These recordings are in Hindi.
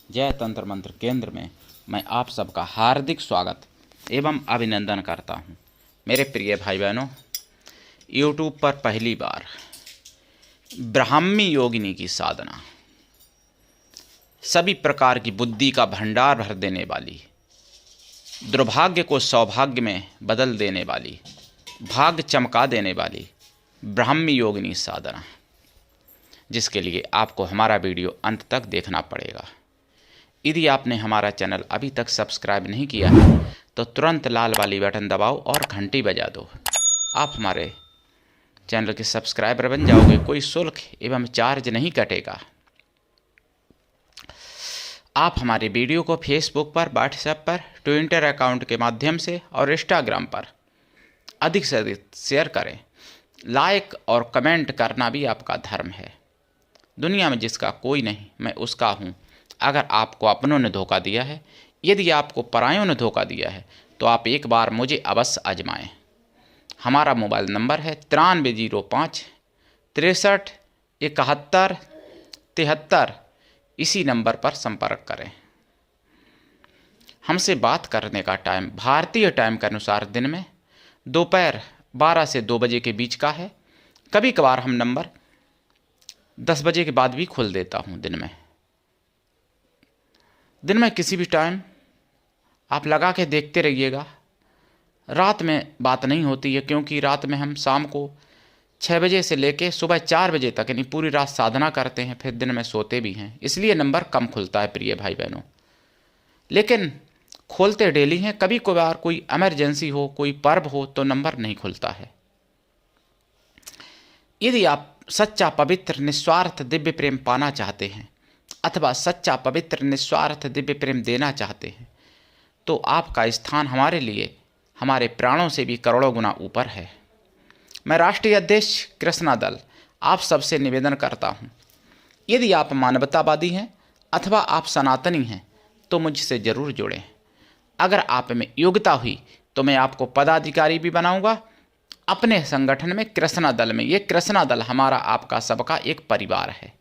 जय तंत्र मंत्र केंद्र में मैं आप सबका हार्दिक स्वागत एवं अभिनंदन करता हूं। मेरे प्रिय भाई बहनों, यूट्यूब पर पहली बार ब्राह्मी योगिनी की साधना, सभी प्रकार की बुद्धि का भंडार भर देने वाली, दुर्भाग्य को सौभाग्य में बदल देने वाली, भाग्य चमका देने वाली ब्राह्मी योगिनी साधना, जिसके लिए आपको हमारा वीडियो अंत तक देखना पड़ेगा। यदि आपने हमारा चैनल अभी तक सब्सक्राइब नहीं किया है तो तुरंत लाल वाली बटन दबाओ और घंटी बजा दो। आप हमारे चैनल के सब्सक्राइबर बन जाओगे, कोई शुल्क एवं चार्ज नहीं कटेगा। आप हमारे वीडियो को फेसबुक पर, व्हाट्सएप पर, ट्विटर अकाउंट के माध्यम से और इंस्टाग्राम पर अधिक से अधिक शेयर करें। लाइक और कमेंट करना भी आपका धर्म है। दुनिया में जिसका कोई नहीं, मैं उसका हूँ। अगर आपको अपनों ने धोखा दिया है, यदि आपको परायों ने धोखा दिया है, तो आप एक बार मुझे अवश्य आजमाएं। हमारा मोबाइल नंबर है 9305 63 71 73। इसी नंबर पर संपर्क करें। हमसे बात करने का टाइम भारतीय टाइम के अनुसार दिन में दोपहर 12 से 2 बजे के बीच का है। कभी कभार हम नंबर 10 बजे के बाद भी खोल देता हूँ। दिन में किसी भी टाइम आप लगा के देखते रहिएगा। रात में बात नहीं होती है, क्योंकि रात में हम शाम को 6 बजे से लेके सुबह 4 बजे तक यानी पूरी रात साधना करते हैं, फिर दिन में सोते भी हैं, इसलिए नंबर कम खुलता है प्रिय भाई बहनों। लेकिन खोलते डेली हैं। कभी कभार कोई इमरजेंसी हो, कोई पर्व हो तो नंबर नहीं खुलता है। यदि आप सच्चा पवित्र निस्वार्थ दिव्य प्रेम पाना चाहते हैं अथवा सच्चा पवित्र निस्वार्थ दिव्य प्रेम देना चाहते हैं, तो आपका स्थान हमारे लिए हमारे प्राणों से भी करोड़ों गुना ऊपर है। मैं राष्ट्रीय अध्यक्ष कृष्णा दल आप सबसे निवेदन करता हूं, यदि आप मानवतावादी हैं अथवा आप सनातनी हैं तो मुझसे ज़रूर जुड़ें। अगर आप में योग्यता हुई तो मैं आपको पदाधिकारी भी बनाऊंगा अपने संगठन में, कृष्णा दल में। ये कृष्णा दल हमारा आपका सबका एक परिवार है।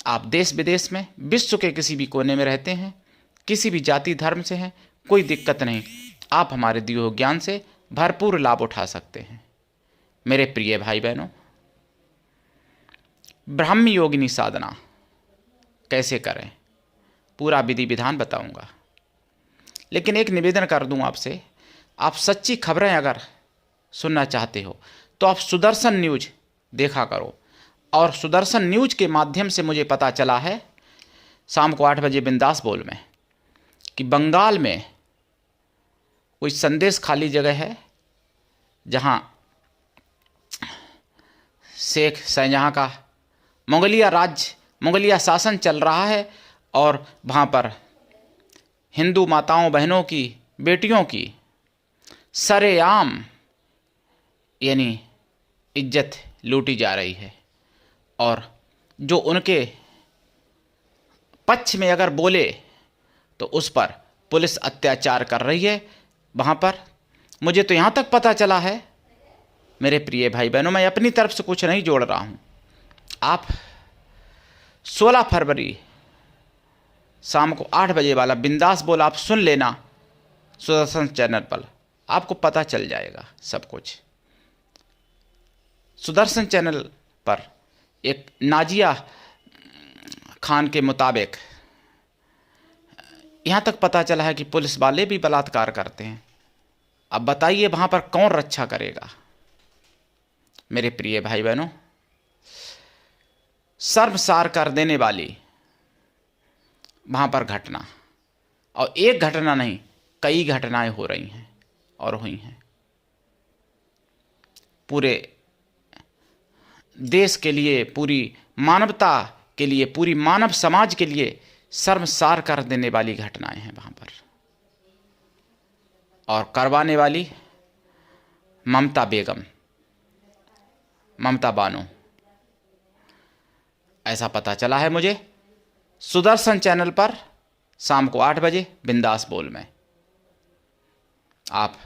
आप देश विदेश में, विश्व के किसी भी कोने में रहते हैं, किसी भी जाति धर्म से हैं, कोई दिक्कत नहीं। आप हमारे दिए हुए ज्ञान से भरपूर लाभ उठा सकते हैं। मेरे प्रिय भाई बहनों, ब्राह्मी योगिनी साधना कैसे करें पूरा विधि विधान बताऊंगा। लेकिन एक निवेदन कर दूं आपसे, आप सच्ची खबरें अगर सुनना चाहते हो तो आप सुदर्शन न्यूज देखा करो। और सुदर्शन न्यूज के माध्यम से मुझे पता चला है शाम को 8 बजे बिंदास बोल में कि बंगाल में कोई संदेश खाली जगह है जहां शेख शाहजहां का मुगलिया शासन चल रहा है और वहाँ पर हिंदू माताओं बहनों की, बेटियों की सरेआम यानी इज्जत लूटी जा रही है। और जो उनके पक्ष में अगर बोले तो उस पर पुलिस अत्याचार कर रही है। वहाँ पर मुझे तो यहाँ तक पता चला है, मेरे प्रिय भाई बहनों, मैं अपनी तरफ से कुछ नहीं जोड़ रहा हूँ। आप 16 फरवरी शाम को 8 बजे वाला बिंदास बोल आप सुन लेना सुदर्शन चैनल पर, आपको पता चल जाएगा सब कुछ। सुदर्शन चैनल पर एक नाजिया खान के मुताबिक यहाँ तक पता चला है कि पुलिस वाले भी बलात्कार करते हैं। अब बताइए वहाँ पर कौन रक्षा करेगा। मेरे प्रिय भाई बहनों, शर्मसार कर देने वाली वहाँ पर घटना, और एक घटना नहीं कई घटनाएं हो रही हैं और हुई हैं। पूरे देश के लिए, पूरी मानवता के लिए, पूरी मानव समाज के लिए शर्मसार कर देने वाली घटनाएं हैं वहाँ पर। और करवाने वाली ममता बेगम, ममता बानो, ऐसा पता चला है मुझे सुदर्शन चैनल पर शाम को 8 बजे बिंदास बोल में। आप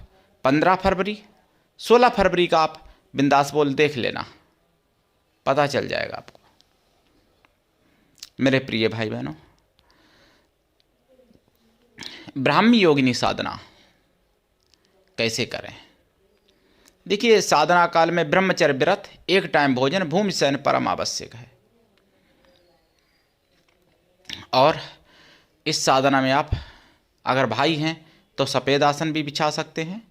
15 फरवरी 16 फरवरी का आप बिंदास बोल देख लेना, पता चल जाएगा आपको। मेरे प्रिय भाई बहनों, ब्राह्मी योगिनी साधना कैसे करें। देखिए, साधना काल में ब्रह्मचर्य व्रत, एक टाइम भोजन, भूमि शयन परम आवश्यक है। और इस साधना में आप अगर भाई हैं तो सफ़ेद आसन भी बिछा सकते हैं,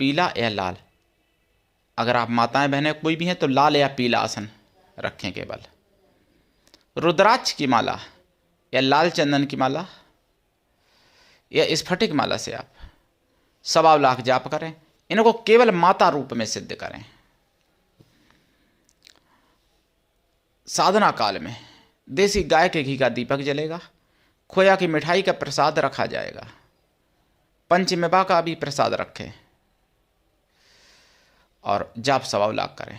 पीला या लाल। अगर आप माताएं बहनें कोई भी हैं तो लाल या पीला आसन रखें केवल। रुद्राक्ष की माला या लाल चंदन की माला या स्फटिक माला से आप 1.25 लाख जाप करें। इनको केवल माता रूप में सिद्ध करें। साधना काल में देसी गाय के घी का दीपक जलेगा, खोया की मिठाई का प्रसाद रखा जाएगा, पंचमेवा का भी प्रसाद रखें और जाप 1.25 लाख करें।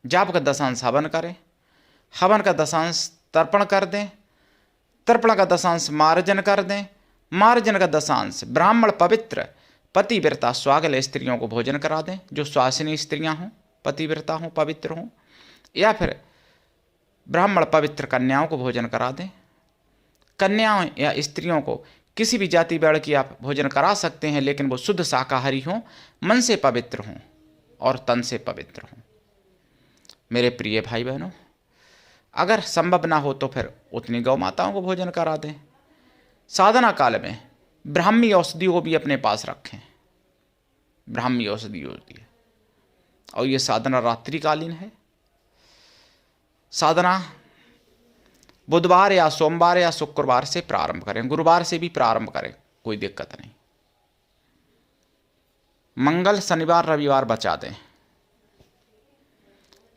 जाप का दशांश हवन करें, हवन का दशांश तर्पण कर दें, तर्पण का दशांश मार्जन कर दें, मार्जन का दशांश ब्राह्मण पवित्र पतिव्रता स्वागल स्त्रियों को भोजन करा दें, जो स्वासिनी स्त्रियां हों, पतिव्रता हों, पवित्र हों, या फिर ब्राह्मण पवित्र कन्याओं को भोजन करा दें। कन्याओं या स्त्रियों को किसी भी जाति वर्ण की आप भोजन करा सकते हैं, लेकिन वो शुद्ध शाकाहारी हों, मन से पवित्र हों और तन से पवित्र हों। मेरे प्रिय भाई बहनों, अगर संभव ना हो तो फिर उतनी गौ माताओं को भोजन करा दें। साधना काल में ब्राह्मी औषधियों को भी अपने पास रखें। ब्राह्मी औषधि होती है और ये साधना रात्रिकालीन है। साधना बुधवार या सोमवार या शुक्रवार से प्रारंभ करें, गुरुवार से भी प्रारंभ करें, कोई दिक्कत नहीं। मंगल, शनिवार, रविवार बचा दें।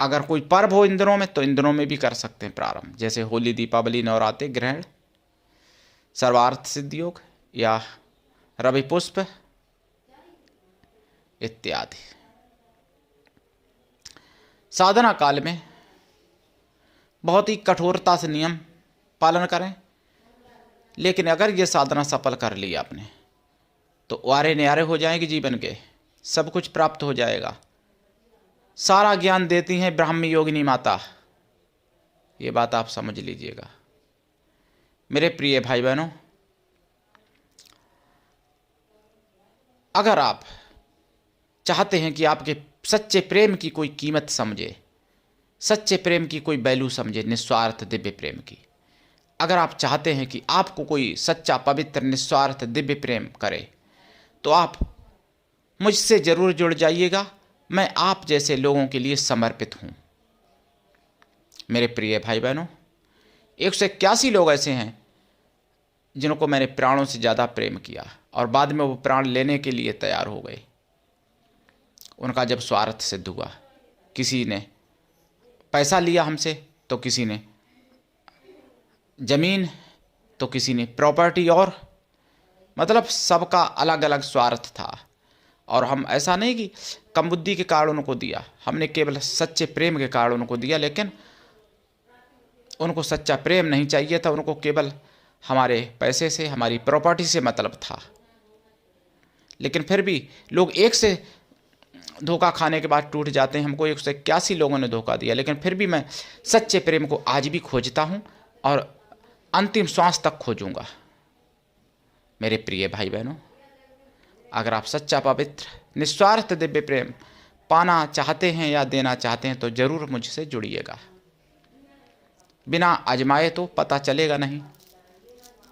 अगर कोई पर्व हो इन दिनों में तो इन दिनों में भी कर सकते हैं प्रारंभ, जैसे होली, दीपावली, नवरात्रि, ग्रहण, सर्वार्थ सिद्धि योग या रवि पुष्प इत्यादि। साधना काल में बहुत ही कठोरता से नियम पालन करें, लेकिन अगर ये साधना सफल कर ली आपने तो वारे न्यारे हो जाएंगे जीवन के, सब कुछ प्राप्त हो जाएगा। सारा ज्ञान देती हैं ब्राह्मी योगिनी माता, ये बात आप समझ लीजिएगा। मेरे प्रिय भाई बहनों, अगर आप चाहते हैं कि आपके सच्चे प्रेम की कोई कीमत समझे, सच्चे प्रेम की कोई वैल्यू समझे, निस्वार्थ दिव्य प्रेम की, अगर आप चाहते हैं कि आपको कोई सच्चा पवित्र निस्वार्थ दिव्य प्रेम करे, तो आप मुझसे जरूर जुड़ जाइएगा। मैं आप जैसे लोगों के लिए समर्पित हूँ। मेरे प्रिय भाई बहनों, 181 लोग ऐसे हैं जिनको मैंने प्राणों से ज़्यादा प्रेम किया और बाद में वो प्राण लेने के लिए तैयार हो गए। उनका जब स्वार्थ सिद्ध हुआ, किसी ने पैसा लिया हमसे, तो किसी ने जमीन, तो किसी ने प्रॉपर्टी, और मतलब सबका अलग अलग स्वार्थ था। और हम ऐसा नहीं कि कम बुद्धि के कारण उनको दिया, हमने केवल सच्चे प्रेम के कारण उनको दिया। लेकिन उनको सच्चा प्रेम नहीं चाहिए था, उनको केवल हमारे पैसे से, हमारी प्रॉपर्टी से मतलब था। लेकिन फिर भी लोग एक से धोखा खाने के बाद टूट जाते हैं। हमको 181 लोगों ने धोखा दिया, लेकिन फिर भी मैं सच्चे प्रेम को आज भी खोजता हूँ और अंतिम श्वास तक खोजूंगा। मेरे प्रिय भाई बहनों, अगर आप सच्चा पवित्र निस्वार्थ दिव्य प्रेम पाना चाहते हैं या देना चाहते हैं तो ज़रूर मुझसे जुड़िएगा। बिना आजमाए तो पता चलेगा नहीं।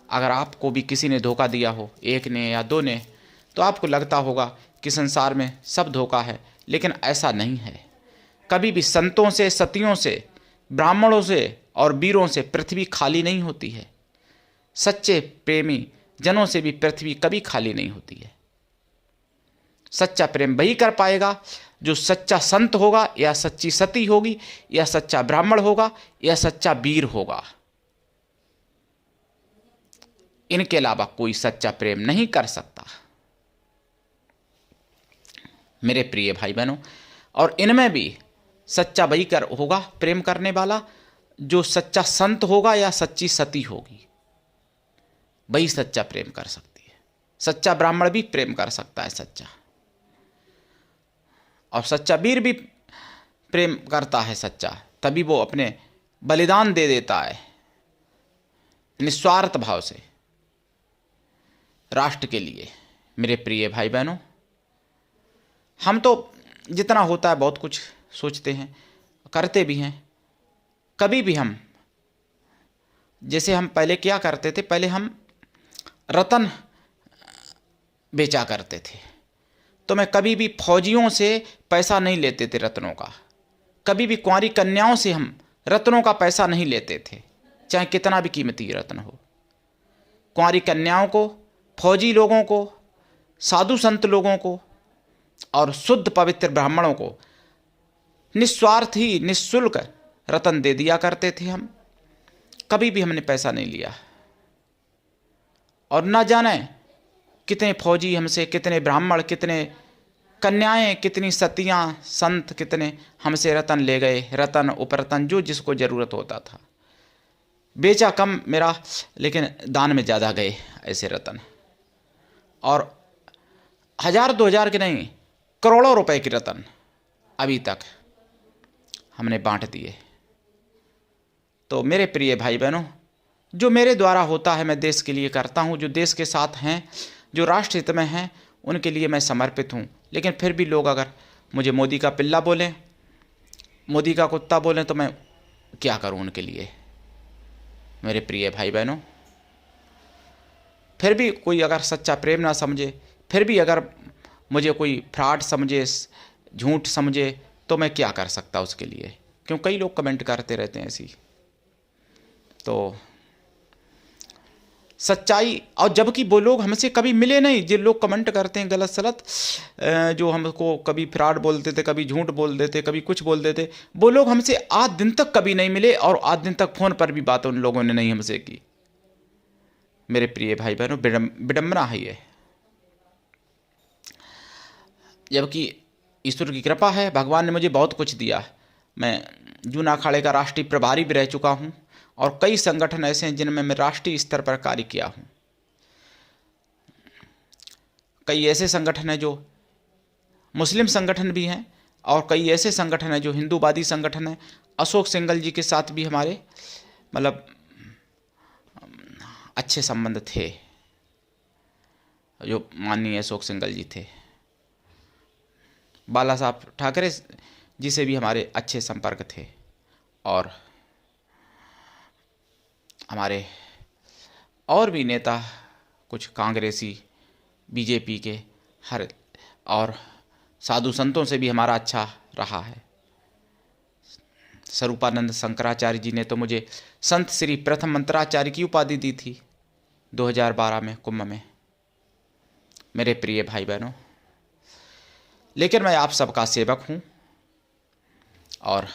अगर आपको भी किसी ने धोखा दिया हो, एक ने या दो ने, तो आपको लगता होगा कि संसार में सब धोखा है, लेकिन ऐसा नहीं है। कभी भी संतों से, सतियों से, ब्राह्मणों से और वीरों से पृथ्वी खाली नहीं होती है। सच्चे प्रेमी जनों से भी पृथ्वी कभी खाली नहीं होती है। सच्चा प्रेम वही कर पाएगा जो सच्चा संत होगा, या सच्ची सती होगी, या सच्चा ब्राह्मण होगा, या सच्चा वीर होगा। इनके अलावा कोई सच्चा प्रेम नहीं कर सकता। मेरे प्रिय भाई बहनों, और इनमें भी सच्चा वही होगा प्रेम करने वाला जो सच्चा संत होगा या सच्ची सती होगी, वही सच्चा प्रेम कर सकती है। सच्चा ब्राह्मण भी प्रेम कर सकता है सच्चा, और सच्चा वीर भी प्रेम करता है सच्चा, तभी वो अपने बलिदान दे देता है निस्वार्थ भाव से। राष्ट्र के लिए। मेरे प्रिय भाई बहनों, हम तो जितना होता है बहुत कुछ सोचते हैं, करते भी हैं। कभी भी हम, जैसे हम पहले क्या करते थे, पहले हम रतन बेचा करते थे। तो मैं कभी भी फौजियों से पैसा नहीं लेते थे रत्नों का, कभी भी कुंवारी कन्याओं से हम रत्नों का पैसा नहीं लेते थे, चाहे कितना भी कीमती रत्न हो। कुंवारी कन्याओं को, फौजी लोगों को, साधु संत लोगों को और शुद्ध पवित्र ब्राह्मणों को निस्वार्थ ही निःशुल्क रत्न दे दिया करते थे हम। कभी भी हमने पैसा नहीं लिया। और न जाने कितने फौजी हमसे, कितने ब्राह्मण, कितने कन्याएं, कितनी सतियां, संत कितने हमसे रतन ले गए, रतन उपरतन जो जिसको ज़रूरत होता था। बेचा कम मेरा, लेकिन दान में ज़्यादा गए ऐसे रतन। और 1000-2000 के नहीं, करोड़ों रुपए के रतन अभी तक हमने बांट दिए। तो मेरे प्रिय भाई बहनों, जो मेरे द्वारा होता है मैं देश के लिए करता हूँ। जो देश के साथ हैं, जो राष्ट्र हित में हैं, उनके लिए मैं समर्पित हूँ। लेकिन फिर भी लोग अगर मुझे मोदी का पिल्ला बोलें, मोदी का कुत्ता बोलें, तो मैं क्या करूँ उनके लिए। मेरे प्रिय भाई बहनों, फिर भी कोई अगर सच्चा प्रेम ना समझे, फिर भी अगर मुझे कोई फ्रॉड समझे, झूठ समझे, तो मैं क्या कर सकता उसके लिए। क्यों, कई लोग कमेंट करते रहते हैं ऐसी। तो सच्चाई, और जबकि वो लोग हमसे कभी मिले नहीं, जो लोग कमेंट करते हैं गलत सलत, जो हमको कभी फ्रॉड बोल देते, कभी झूठ बोल देते, कभी कुछ बोल देते, वो लोग हमसे आज दिन तक कभी नहीं मिले और आज दिन तक फ़ोन पर भी बात उन लोगों ने नहीं हमसे की। मेरे प्रिय भाई बहनों, विडम्बना है ये। जबकि ईश्वर की कृपा है, भगवान ने मुझे बहुत कुछ दिया। मैं जूना अखाड़े का राष्ट्रीय प्रभारी भी रह चुका हूँ और कई संगठन ऐसे हैं जिनमें मैं राष्ट्रीय स्तर पर कार्य किया हूँ। कई ऐसे संगठन हैं जो मुस्लिम संगठन भी हैं और कई ऐसे संगठन हैं जो हिंदूवादी संगठन हैं। अशोक सिंघल जी के साथ भी हमारे मतलब अच्छे संबंध थे, जो माननीय अशोक सिंघल जी थे। बाला साहब ठाकरे जी से भी हमारे अच्छे संपर्क थे। और हमारे और भी नेता कुछ कांग्रेसी, बीजेपी के हर, और साधु संतों से भी हमारा अच्छा रहा है। स्वरूपानंद शंकराचार्य जी ने तो मुझे संत श्री प्रथम मंत्राचार्य की उपाधि दी थी 2012 में कुंभ में। मेरे प्रिय भाई बहनों, लेकिन मैं आप सबका सेवक हूँ और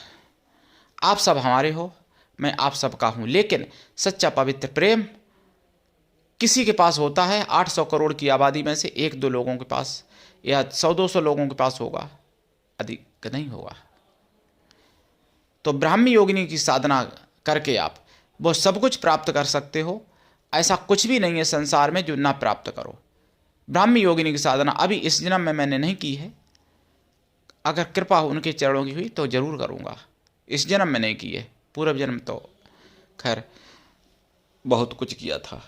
आप सब हमारे हो, मैं आप सबका हूँ। लेकिन सच्चा पवित्र प्रेम किसी के पास होता है 800 करोड़ की आबादी में से 1-2 लोगों के पास या 100-200 लोगों के पास होगा, अधिक नहीं होगा। तो ब्राह्मी योगिनी की साधना करके आप वो सब कुछ प्राप्त कर सकते हो। ऐसा कुछ भी नहीं है संसार में जो ना प्राप्त करो। ब्राह्मी योगिनी की साधना अभी इस जन्म में मैंने नहीं की है, अगर कृपा उनके चरणों की हुई तो जरूर करूँगा। इस जन्म में नहीं की है, पूर्व जन्म तो खैर बहुत कुछ किया था।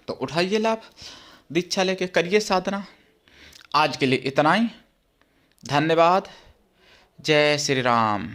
तो उठाइए लाभ, दीक्षा लेके करिए साधना। आज के लिए इतना ही। धन्यवाद। जय श्री राम।